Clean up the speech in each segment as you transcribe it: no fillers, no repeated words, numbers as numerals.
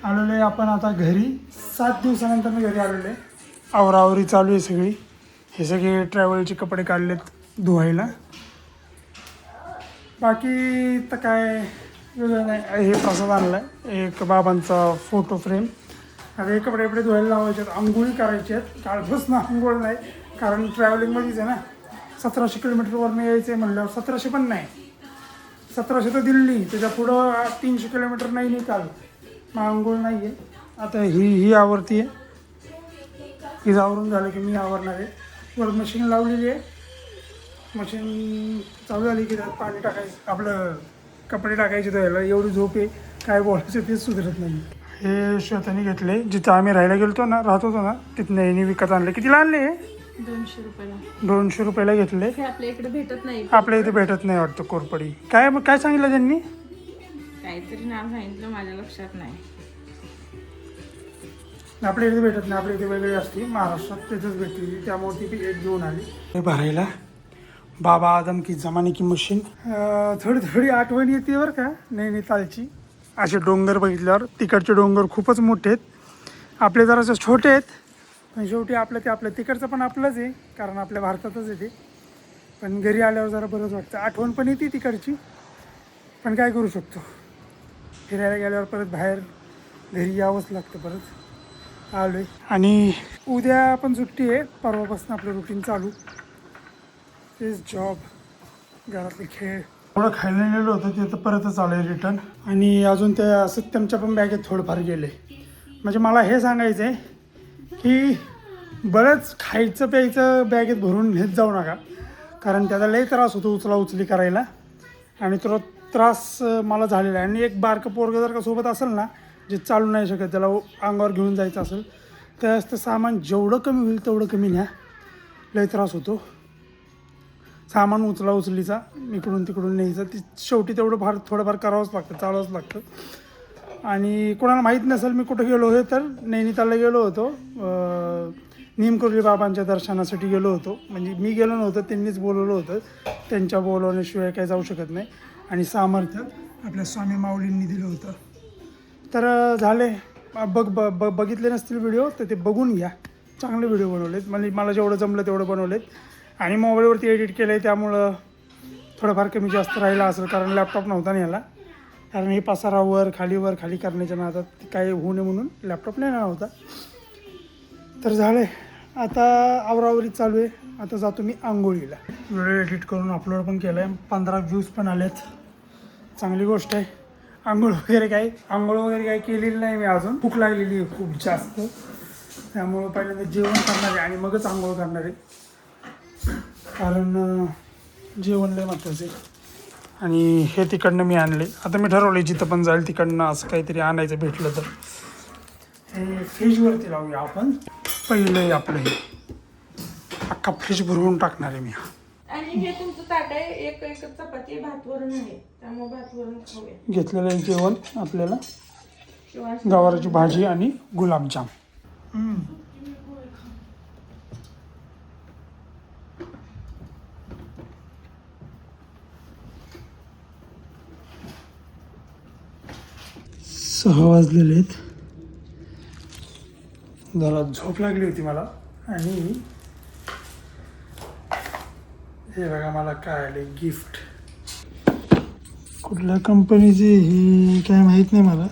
आलेलो आहे आपण आता घरी. 7 दिवसानंतर मी घरी आलेलो आहे. आवरावरी चालू आहे सगळी. हे सगळे ट्रॅव्हलचे कपडे काढलेत धुवायला. बाकी तर काय वेगळं नाही. हे प्रसाद आणला आहे, एक बाबांचा फोटो फ्रेम. आता हे कपडे धुवायला लावायचे आहेत, आंघोळी करायची आहेत. कालपासून आंघोळ नाही, कारण ट्रॅव्हलिंगमध्येच आहे ना. 1700 किलोमीटरवरनं यायचं आहे म्हणल्यावर 1700 पण नाही, 1700 तर दिल्ली, त्याच्या पुढं 300 किलोमीटर नाही निकाल. मग आंघोळ नाही आहे. आता ही आवरती आहे. ही आवरून झालं की मी आवरणार आहे. वर मशीन लावलेली आहे. मशीन चालू झाली की त्यात पाणी टाकायचं, आपलं कपडे टाकायचे धुवायला. एवढी झोप आहे, काय बोलायचं तेच सुधरत नाही. हे श्वेताने घेतले, जिथं आम्ही राहायला राहत होतो ना, तिथनं यांनी विकत आणले. कितीला आणले? 200 रुपयाला. 200 रुपयाला घेतले. आपल्या इकडे भेटत नाही. आपल्या इथे भेटत नाही वाटतं कोरपडी. काय सांगितलं त्यांनी? काहीतरी नाव सांगितलं, माझ्या लक्षात नाही. आपल्या इथे भेटत नाही, आपल्या इथे वेगळी असते. महाराष्ट्रात तिथंच भेटली, त्यामुळे ती एक घेऊन आली. हे भरायला बाबा आदम की जमाने की मशीन. थोडी आठवण येते बरं का नैनितालची. असे डोंगर बघितल्यावर. तिकडचे डोंगर खूपच मोठे आहेत, आपले जरासे छोटे आहेत. पण शेवटी आपलं तिकडचं पण आपलंच आहे, कारण आपल्या भारतातच येते. पण घरी आल्यावर जरा बरंच वाटतं. आठवण पण येते तिकडची, पण काय करू शकतो. फिरायला गेल्यावर परत बाहेर घरी यावंच लागतं. परत आलो आहे. आणि उद्या पण सुट्टी आहे. परवापासून आपलं रुटीन चालू. तेच जॉब, घरातले खेळ. थोडं खायला नेलं होतं ते तर परतच आलं आहे रिटर्न. आणि अजून त्या सत्यमच्या पण बॅगेत थोडंफार गेले. म्हणजे मला हे सांगायचं आहे की बरंच खायचं प्यायचं बॅगेत भरून नेत जाऊ नका, कारण त्याचा लई त्रास होतो उचली करायला. आणि तो त्रास मला झालेला आहे. आणि एक बारकं पोरगं जर का सोबत असेल ना, जे चालू नाही शकत, त्याला अंगावर घेऊन जायचं असेल, त्यावेळेस ते सामान जेवढं कमी होईल तेवढं कमी न्या. लई त्रास होतो सामान उचलीचा, इकडून तिकडून न्यायचं. ती शेवटी तेवढं थोडंफार करावंच लागतं, चालवंच लागतं. आणि कोणाला माहीत नसेल मी कुठं गेलो आहे, तर नैनितालला गेलो होतो. निमकुर्ली बाबांच्या दर्शनासाठी गेलो होतो. म्हणजे मी गेलो नव्हतं, त्यांनीच बोलवलं होतं. त्यांच्या बोलवण्याशिवाय काही जाऊ शकत नाही. आणि सामर्थ्य आपल्या स्वामी माऊलींनी दिलं होतं. तर झाले. बघितले नसतील व्हिडिओ तर ते बघून घ्या. चांगले व्हिडिओ बनवलेत, म्हणजे मला जेवढं जमलं तेवढं बनवलेत. आणि मोबाईलवरती एडिट केलं आहे, त्यामुळं थोडंफार कमी जास्त राहिलं असेल, कारण लॅपटॉप नव्हता न्यायला. कारण हे पसारा वर खाली करण्याच्या नादात काय होऊ नये म्हणून लॅपटॉप नेला नव्हता. तर झालं आहे. आता आवरावरी चालू आहे. आता जातो मी आंघोळीला. व्हिडिओ एडिट करून अपलोड पण केलं आहे. 15 व्ह्यूज पण आलेत, चांगली गोष्ट आहे. आंघोळ वगैरे काही केलेली नाही मी अजून. भूक लागलेली आहे खूप जास्त, त्यामुळं पहिल्यांदा जेवण करणार आहे आणि मगच आंघोळ करणार आहे. कारण जेवण लय महत्त्वाचं आहे. आणि हे तिकडनं मी आणले. आता मी ठरवलं जिथं पण जाईल तिकडनं असं काहीतरी आणायचं भेटलं तर. हे फ्रीजवरती लावूया आपण. पहिलं आपलं हे अख्खा फ्रीज भरवून टाकणार आहे मी. आणि हे तुमचं ताट आहे, एक चपाती भात वरण आहे, त्यामुळे भात वरण खाऊया. घेतलेलं आहे जेवण आपल्याला. गवाराची भाजी आणि गुलाबजाम. सहा वाजलेले आहेत. जरा झोप लागली होती मला. आणि हे बघा मला काय आले गिफ्ट. कुठल्या कंपनीचे हे काय माहीत नाही मला,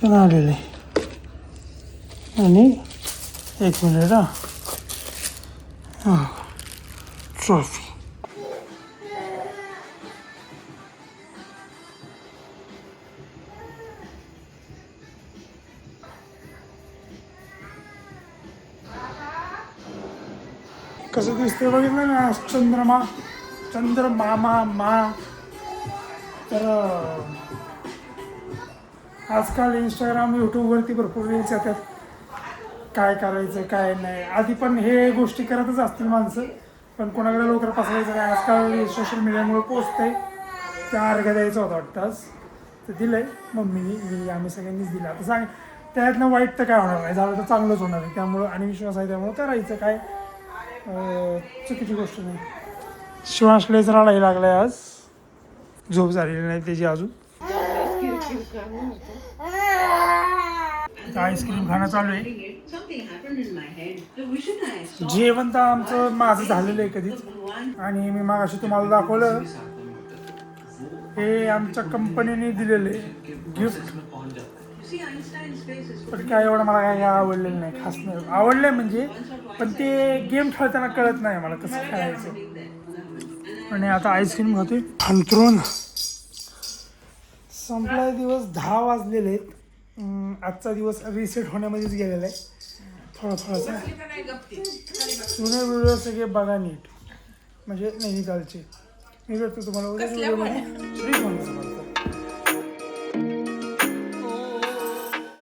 पण आलेले. आणि एक मिनिट ट्रॉफी. कसं दिसतंय बघितलं ना, चंद्रमामा. तर आजकाल इंस्टाग्राम यूट्यूबवरती भरपूर रील्स येतात, काय करायचं काय नाही. आधी पण हे गोष्टी करतच असतील माणसं, पण कोणाकडे लवकर पसरायचं काय. आजकाल सोशल मीडियामुळे पोचतंय. त्या अर्घ्य द्यायचं होतं वाटतं आज, तर दिलं आहे मम्मीनी, आम्ही सगळ्यांनीच दिलं. आता सांग त्यातनं वाईट तर काय होणार नाही, झालं तर चांगलंच होणार आहे. त्यामुळं आणि विश्वास आहे त्यामुळं करायचं, काय चुकीची गोष्ट नाही. शिवांश लयच रडायला लागलाय आज, झोप झालेली नाही त्याची अजून. आईस्क्रीम खाणं चालू आहे. जेवण तर आमचं माझं झालेलं आहे कधीच. आणि मी मागाशी तुम्हाला दाखवलं, हे आमच्या कंपनीने दिलेले गिफ्ट. पण काय एवढं मला काय आवडलेलं नाही, खास नाही आवडलं म्हणजे, पण ते गेम खेळताना कळत नाही मला कसं खेळायचं. आणि आता आईस्क्रीम खातोय अंथरून. संपला दिवस 10 वाजलेले आहेत. आजचा दिवस रिसेट होण्यामध्येच गेलेला आहे थोडासा. जुने व्हिडिओ सगळे बघा नीट, म्हणजे नैनितालचे. मी भेटतो तुम्हाला उद्या व्हिडिओमध्ये.